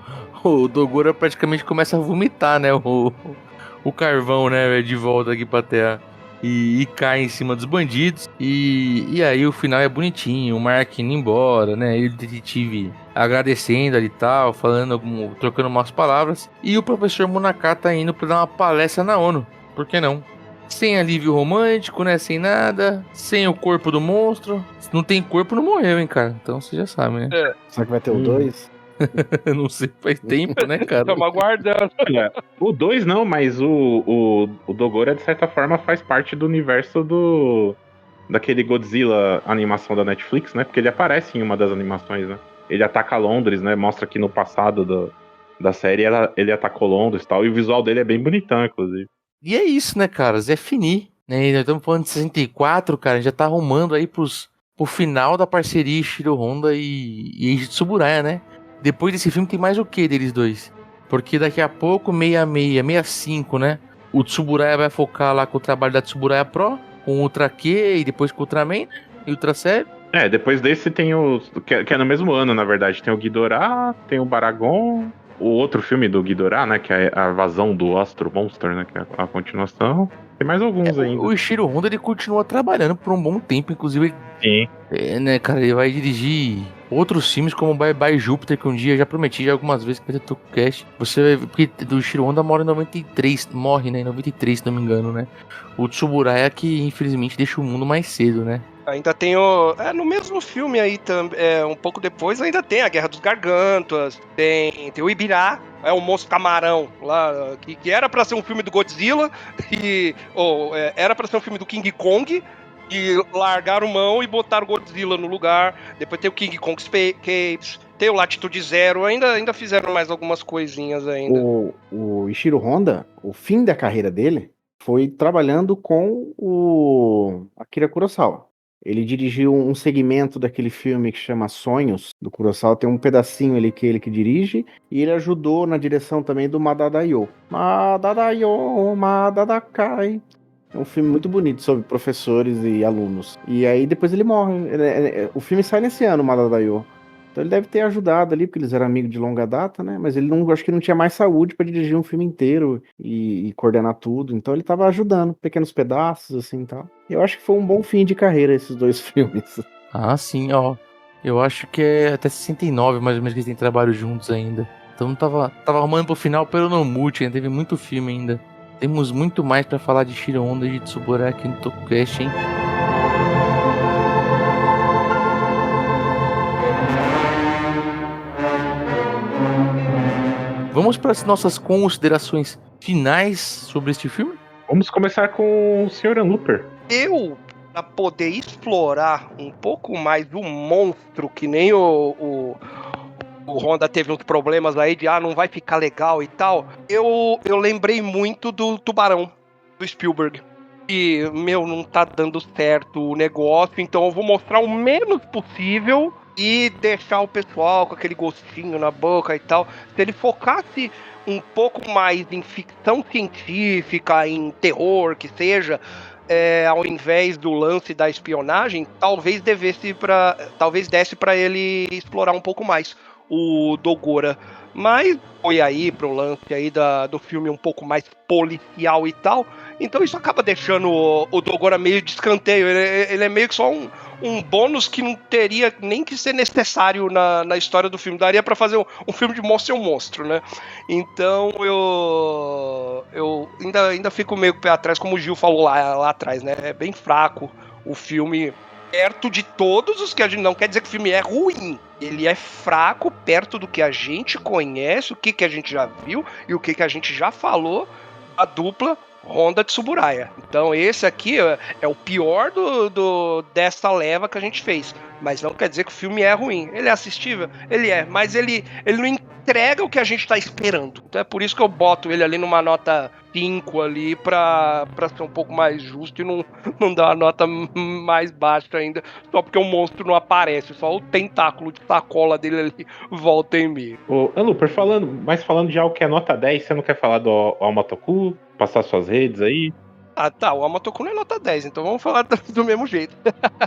Dogora praticamente começa a vomitar, né, o carvão, né, de volta aqui pra terra. E cai em cima dos bandidos. E aí o final é bonitinho. O Mark indo embora, né? E o detetive agradecendo ali e tal, trocando umas palavras. E o professor Munakata indo pra dar uma palestra na ONU. Por que não? Sem alívio romântico, né? Sem nada. Sem o corpo do monstro. Se não tem corpo, não morreu, hein, cara? Então você já sabe, né? Será que vai ter o 2? Não sei, faz tempo, né, cara? Estamos aguardando. O 2 não, mas o Dogora, de certa forma, faz parte do universo daquele Godzilla animação da Netflix, né? Porque ele aparece em uma das animações, né? Ele ataca Londres, né? Mostra que no passado da série ele atacou Londres e tal. E o visual dele é bem bonitão, inclusive. E é isso, né, cara? Zé Fini. Né? Nós estamos falando de 64, cara. Já tá arrumando aí pro final da parceria Ishiro Honda e Eiji Tsuburaya, né? Depois desse filme tem mais o que deles dois? Porque daqui a pouco, 65, né? O Tsuburaya vai focar lá com o trabalho da Tsuburaya Pro, com o Ultra Q e depois com o Ultraman e Ultra Sério. Depois desse tem que é no mesmo ano, na verdade. Tem o Ghidorah, tem o Baragon, o outro filme do Ghidorah, né? Que é a Invasão do Astro Monster, né? Que é a continuação. Tem mais alguns ainda. O Ishiro Honda, ele continua trabalhando por um bom tempo, inclusive. Sim. Né, cara, ele vai dirigir outros filmes como Bye Bye Júpiter, que um dia eu já prometi já algumas vezes que vai ter TokuCast. Você vai ver, porque o Ishiro Honda morre em 93, né, em 93, se não me engano, né. O Tsuburaya que, infelizmente, deixa o mundo mais cedo, né. Ainda tem no mesmo filme aí, um pouco depois, ainda tem a Guerra dos Gargantas, tem o Ibirá, o Monstro Camarão, lá, que era pra ser um filme do Godzilla, era pra ser um filme do King Kong, e largaram mão e botaram o Godzilla no lugar. Depois tem o King Kong Capes, tem o Latitude Zero, ainda fizeram mais algumas coisinhas ainda. O Ishiro Honda, o fim da carreira dele foi trabalhando com o Akira Kurosawa. Ele dirigiu um segmento daquele filme que chama Sonhos, do Kurosawa. Tem um pedacinho ali que ele que dirige. E ele ajudou na direção também do Madadayo. Madadayo, Madadakai. É um filme muito bonito sobre professores e alunos. E aí depois ele morre. O filme sai nesse ano, Madadayo. Então ele deve ter ajudado ali, porque eles eram amigos de longa data, né? Mas ele acho que não tinha mais saúde para dirigir um filme inteiro e coordenar tudo. Então ele tava ajudando, pequenos pedaços, assim e tal. Eu acho que foi um bom fim de carreira esses dois filmes. Ah, sim, ó. Eu acho que é até 69, mais ou menos, que eles têm trabalho juntos ainda. Então tava arrumando pro final pelo Nomute, ainda teve muito filme ainda. Temos muito mais pra falar de Ishiro Honda e de Tsuburaya aqui no TokuCast, hein? Vamos para as nossas considerações finais sobre este filme? Vamos começar com o Sr. Looper. Pra poder explorar um pouco mais do monstro, que nem o Honda teve uns problemas aí de não vai ficar legal e tal, eu lembrei muito do Tubarão, do Spielberg. E, não tá dando certo o negócio, então eu vou mostrar o menos possível e deixar o pessoal com aquele gostinho na boca e tal. Se ele focasse um pouco mais em ficção científica, em terror, que seja, ao invés do lance da espionagem, talvez desse pra ele explorar um pouco mais o Dogora. Mas foi aí pro lance aí do filme um pouco mais policial e tal. Então isso acaba deixando o Dogora meio de escanteio. Ele é meio que só um bônus que não teria nem que ser necessário na história do filme. Daria pra fazer um filme de monstro e um monstro, né? Então eu ainda fico meio com o pé atrás, como o Gil falou lá atrás, né? É bem fraco o filme perto de todos os que a gente... Não quer dizer que o filme é ruim. Ele é fraco perto do que a gente conhece, o que a gente já viu e o que a gente já falou da dupla Honda Tsuburaya. Então esse aqui é o pior dessa leva que a gente fez. Mas não quer dizer que o filme é ruim. Ele é assistível? Ele é. Mas ele não entrega o que a gente tá esperando. Então é por isso que eu boto ele ali numa nota 5 ali pra ser um pouco mais justo e não dar uma nota mais baixa ainda. Só porque o monstro não aparece. Só o tentáculo de sacola dele ali volta em mim. Ô, Luper, falando de algo que é nota 10, você não quer falar do Almatoku? Passar suas redes aí? Ah, tá. O Almatoku não é nota 10, então vamos falar do mesmo jeito.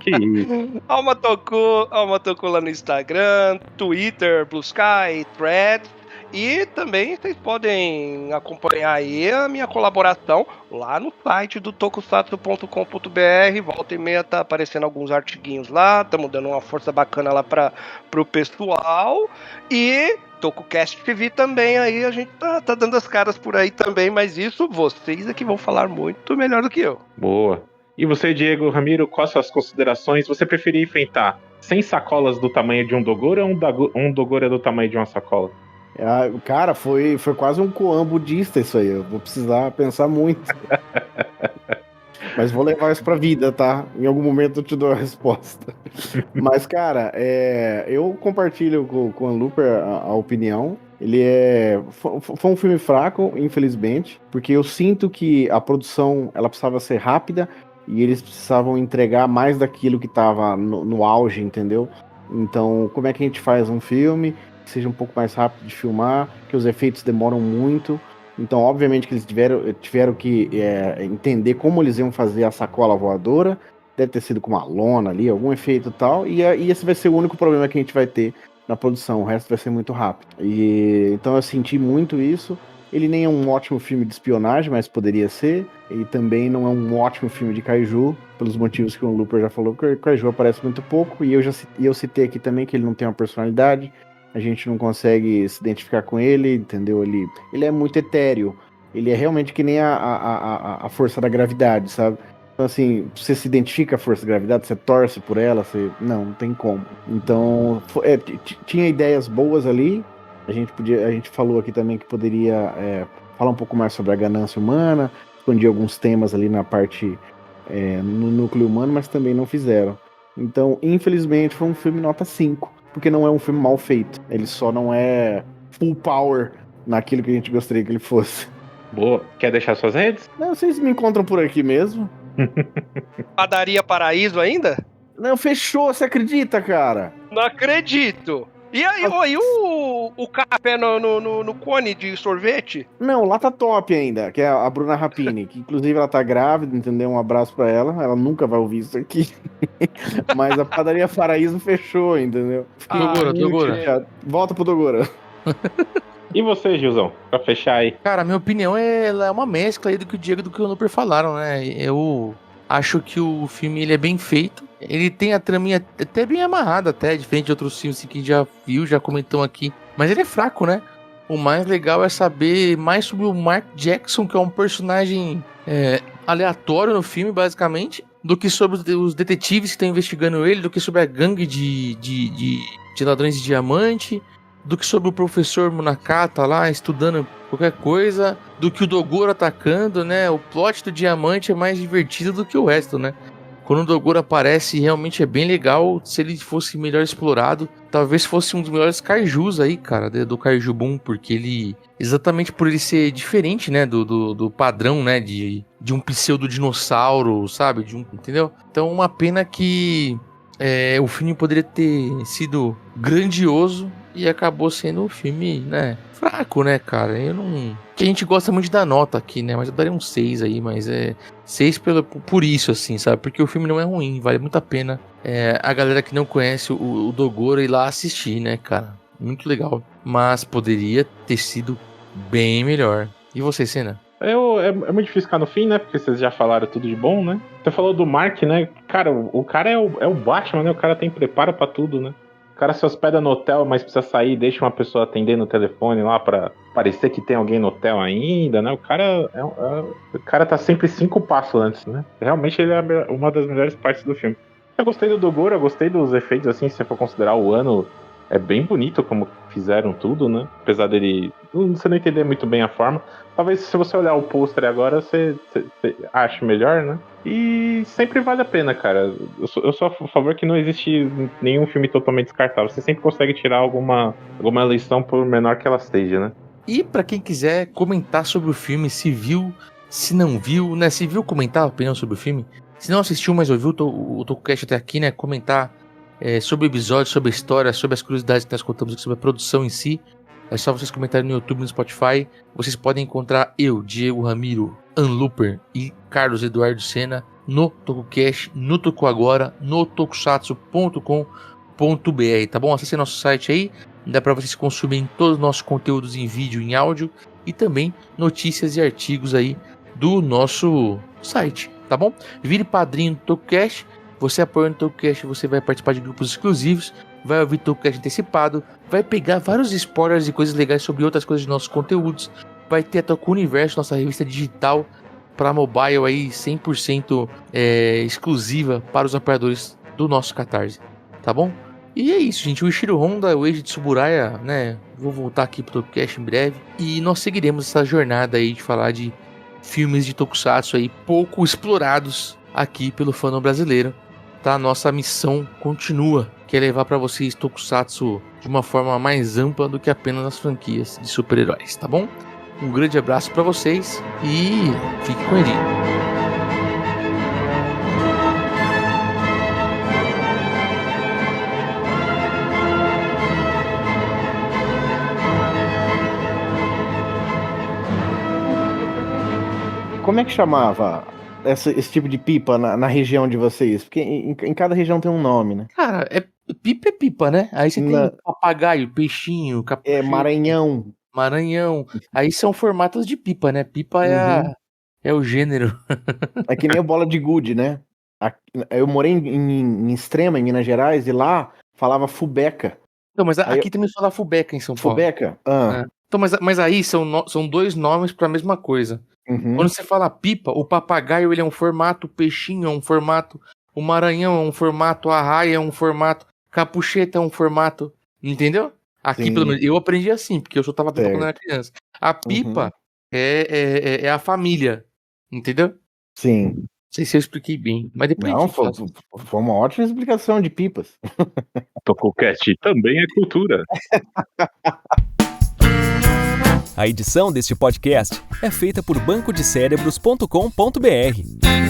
Que isso? Almatoku lá no Instagram, Twitter, Blue Sky, Threads. E também vocês podem acompanhar aí a minha colaboração lá no site do tokusatsu.com.br. Volta e meia tá aparecendo alguns artiguinhos lá. Estamos dando uma força bacana lá pro pessoal. E TokuCast TV também, aí a gente tá dando as caras por aí também, mas isso vocês é que vão falar muito melhor do que eu. Boa. E você, Diego Ramiro, quais suas considerações? Você preferia enfrentar 100 sacolas do tamanho de um Dogora ou um Dogora do tamanho de uma sacola? Cara, foi quase um coan budista isso aí. Eu vou precisar pensar muito. Mas vou levar isso pra vida, tá? Em algum momento eu te dou a resposta. Mas, cara, eu compartilho com o Luper a opinião. Ele foi um filme fraco, infelizmente, porque eu sinto que a produção ela precisava ser rápida e eles precisavam entregar mais daquilo que tava no auge, entendeu? Então, como é que a gente faz um filme que seja um pouco mais rápido de filmar, que os efeitos demoram muito? Então, obviamente que eles tiveram que entender como eles iam fazer a sacola voadora. Deve ter sido com uma lona ali, algum efeito e tal. E esse vai ser o único problema que a gente vai ter na produção. O resto vai ser muito rápido. Então eu senti muito isso. Ele nem é um ótimo filme de espionagem, mas poderia ser. E também não é um ótimo filme de kaiju, pelos motivos que o Luper já falou, que o kaiju aparece muito pouco. E eu citei aqui também que ele não tem uma personalidade. A gente não consegue se identificar com ele, entendeu? Ele é muito etéreo. Ele é realmente que nem a força da gravidade, sabe? Então, assim, você se identifica com a força da gravidade, você torce por ela, não tem como. Então, tinha ideias boas ali. A gente falou aqui também que poderia falar um pouco mais sobre a ganância humana, expandir alguns temas ali na parte, no núcleo humano, mas também não fizeram. Então, infelizmente, foi um filme nota 5. Porque não é um filme mal feito. Ele só não é full power naquilo que a gente gostaria que ele fosse. Boa. Quer deixar suas redes? Não, vocês me encontram por aqui mesmo. Padaria Paraíso ainda? Não, fechou, você acredita, cara? Não acredito. E aí, o café no cone de sorvete? Não, lá tá top ainda, que é a Bruna Rapini, que inclusive ela tá grávida, entendeu? Um abraço pra ela nunca vai ouvir isso aqui. Mas a Padaria Paraíso fechou, entendeu? Dogora. Volta pro Dogora. E você, Gilzão, pra fechar aí? Cara, minha opinião ela é uma mescla aí do que o Diego e do que o Luper falaram, né? Eu acho que o filme ele é bem feito. Ele tem a traminha até bem amarrada, até diferente de outros filmes assim, que a gente já viu, já comentou aqui. Mas ele é fraco, né? O mais legal é saber mais sobre o Mark Jackson, que é um personagem aleatório no filme, basicamente, do que sobre os detetives que estão investigando ele, do que sobre a gangue de ladrões de diamante, do que sobre o professor Munakata lá estudando qualquer coisa, do que o Dogoro atacando, né? O plot do diamante é mais divertido do que o resto, né? Quando o Dogoro aparece, realmente é bem legal. Se ele fosse melhor explorado, talvez fosse um dos melhores kaijus aí, cara, do Kaiju Boom, porque ele, exatamente por ele ser diferente, né, do padrão, né, de um pseudo-dinossauro, sabe, entendeu? Então, uma pena que o filme poderia ter sido grandioso e acabou sendo um filme, né, fraco, né, cara? Que a gente gosta muito de dar nota aqui, né? Mas eu daria um 6 aí, mas 6 por isso, assim, sabe? Porque o filme não é ruim, vale muito a pena a galera que não conhece o Dogoro ir lá assistir, né, cara? Muito legal. Mas poderia ter sido bem melhor. E você, Senna? É muito difícil ficar no fim, né? Porque vocês já falaram tudo de bom, né? Você falou do Mark, né? Cara, o cara é o Batman, né? O cara tem preparo pra tudo, né? O cara se hospeda no hotel, mas precisa sair, deixa uma pessoa atender no telefone lá pra parecer que tem alguém no hotel ainda, né? O cara tá sempre 5 passos antes, né? Realmente ele é uma das melhores partes do filme. Eu gostei do Dogora, eu gostei dos efeitos, assim, se você for considerar o ano, é bem bonito como fizeram tudo, né? Apesar dele você não entender muito bem a forma. Talvez se você olhar o pôster agora, você ache melhor, né? E sempre vale a pena, cara. Eu sou a favor que não existe nenhum filme totalmente descartável. Você sempre consegue tirar alguma lição, por menor que ela seja, né? E pra quem quiser comentar sobre o filme, se viu, se não viu, né? Se viu, comentar a opinião sobre o filme. Se não assistiu, mas ouviu o TokuCast até aqui, né? Comentar sobre o episódio, sobre a história, sobre as curiosidades que nós contamos aqui, sobre a produção em si. É só vocês comentarem no YouTube, no Spotify. Vocês podem encontrar eu, Diego Ramiro, Unlooper e Carlos Eduardo Sena no TokuCast, no Toku Agora, no tokusatsu.com.br, tá bom? Acessem nosso site aí, dá pra vocês consumirem todos os nossos conteúdos em vídeo, em áudio e também notícias e artigos aí do nosso site, tá bom? Vire padrinho do TokuCast. Você apoiando o TokuCast, você vai participar de grupos exclusivos, vai ouvir TokuCast antecipado, vai pegar vários spoilers e coisas legais sobre outras coisas de nossos conteúdos, vai ter a Toku Universo, nossa revista digital para mobile aí 100% exclusiva para os apoiadores do nosso Catarse, tá bom? E é isso, gente, o Ishiro Honda, o Eiji Tsuburaya, né, vou voltar aqui pro TokuCast em breve, e nós seguiremos essa jornada aí de falar de filmes de Tokusatsu aí pouco explorados aqui pelo fandom brasileiro. Tá? Nossa missão continua, que é levar para vocês Tokusatsu de uma forma mais ampla do que apenas as franquias de super-heróis, tá bom? Um grande abraço para vocês e fique com ele. Como é que chamava esse tipo de pipa na região de vocês? Porque em cada região tem um nome, né? Cara, pipa é pipa, né? Aí você tem papagaio, peixinho, capuchinho. Maranhão. Maranhão. Aí são formatos de pipa, né? Pipa é o gênero. É que nem a bola de gude, né? Eu morei em Extrema, em Minas Gerais, e lá falava fubeca. Não, mas aqui também fala fubeca em São Paulo. Fubeca? Então, mas aí são dois nomes para a mesma coisa. Quando você fala pipa, o papagaio ele é um formato, o peixinho é um formato, o maranhão é um formato, a raia é um formato, capucheta é um formato, entendeu? Aqui, pelo menos, eu aprendi assim, porque eu só tava pipa quando era criança. A pipa é a família, entendeu? Sim. Não sei se eu expliquei bem, mas depois não, foi uma ótima explicação de pipas. TokuCast também é cultura. A edição deste podcast é feita por bancodecerebros.com.br.